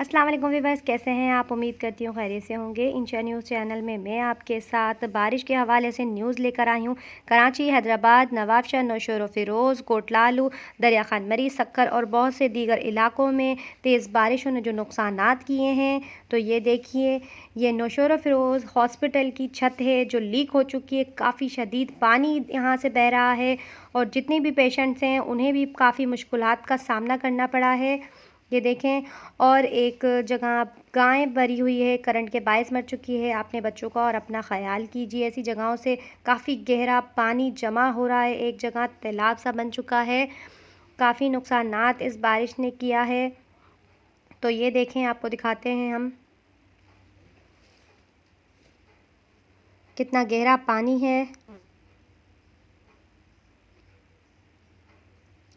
अस्सलाम वालेकुम व्यूअर्स, कैसे हैं आप? उम्मीद करती हूँ खैरियत से होंगे। इंशा न्यूज़ चैनल में मैं आपके साथ बारिश के हवाले से न्यूज़ लेकर आई हूँ। कराची, हैदराबाद, नवाबशाह, नौशेरा फ़िरोज़, कोटलालू, दरिया खान मरी, सक्खर और बहुत से दीगर इलाकों में तेज़ बारिशों ने जो नुकसानात किए हैं, तो ये देखिए, ये नौशेरा फ़िरोज़ हॉस्पिटल की छत है जो लीक हो चुकी है। काफ़ी शदीद पानी यहाँ से बह रहा है और जितने भी पेशेंट्स हैं उन्हें भी काफ़ी मुश्किलात का सामना करना पड़ा है। ये देखें, और एक जगह गाय भरी हुई है, करंट के बायस मर चुकी है। अपने बच्चों का और अपना ख्याल कीजिए। ऐसी जगहों से काफ़ी गहरा पानी जमा हो रहा है, एक जगह तालाब सा बन चुका है। काफ़ी नुकसानात इस बारिश ने किया है। तो ये देखें, आपको दिखाते हैं हम कितना गहरा पानी है।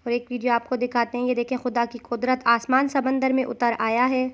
और एक वीडियो आपको दिखाते हैं, ये देखें, खुदा की कुदरत, आसमान समंदर में उतर आया है।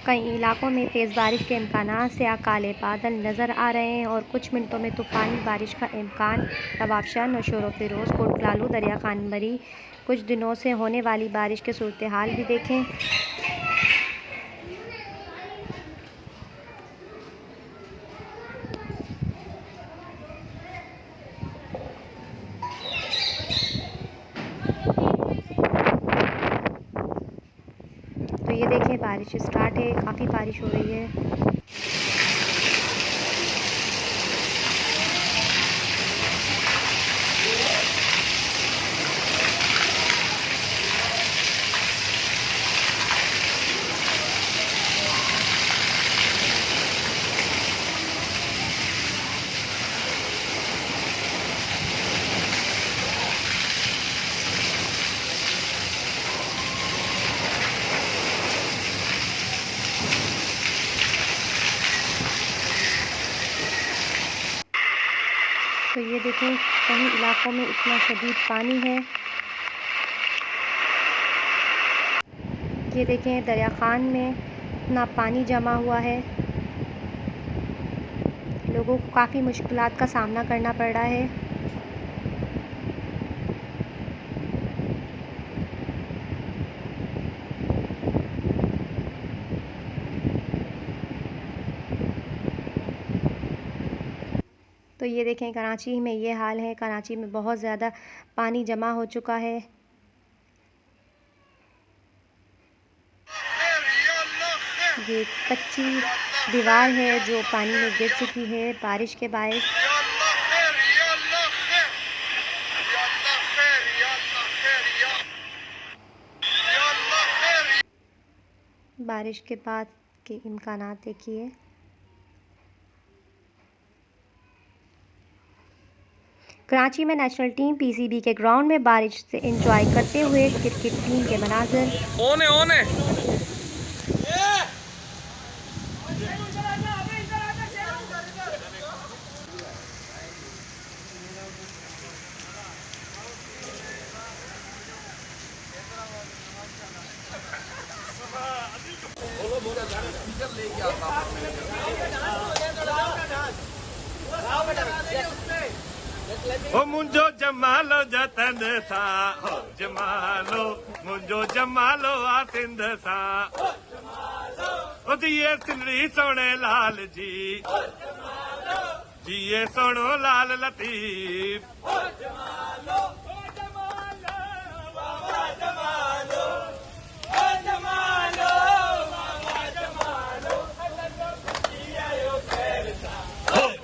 कई इलाकों में तेज़ बारिश के इम्कानात से काले बादल नज़र आ रहे हैं और कुछ मिनटों में तूफ़ानी बारिश का इम्कान। नवाबशाह, नौशेरा फ़िरोज़, कोटलालू, दरिया खान मरी, कुछ दिनों से होने वाली बारिश के सूरत हाल भी देखें। तो ये देखें, बारिश स्टार्ट है, काफ़ी बारिश हो रही है। तो ये देखें, कई इलाकों में इतना शदीद पानी है। ये देखें, दरिया खान में इतना पानी जमा हुआ है, लोगों को काफ़ी मुश्किलात का सामना करना पड़ रहा है। तो ये देखें, कराची में ये हाल है। कराची में बहुत ज़्यादा पानी जमा हो चुका है। ये कच्ची दीवार है जो पानी में गिर चुकी है बारिश के बायस। बारिश के बाद के इम्कानात देखिए। कराची में नेशनल टीम पीसीबी के ग्राउंड में बारिश से एंजॉय करते हुए क्रिकेट टीम के मनाज़िर। ओ मुंजो जमालो जतन सा हो जमालो मुंजो जमालो आसिंद सा ओ दिए सिंदरी सोने लाल जी जिए सोनो लाल लतीफ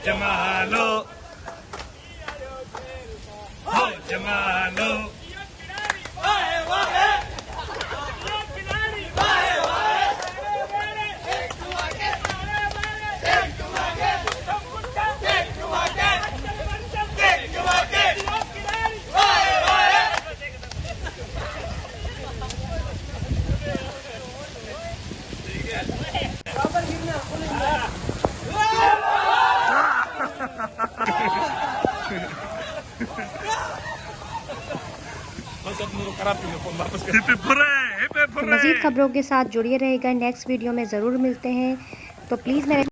जमालो जमालो हिप्पी फुर्रे मज़ीद खबरों के साथ जुड़िए रहेगा। नेक्स्ट वीडियो में ज़रूर मिलते हैं, तो प्लीज़ मेरे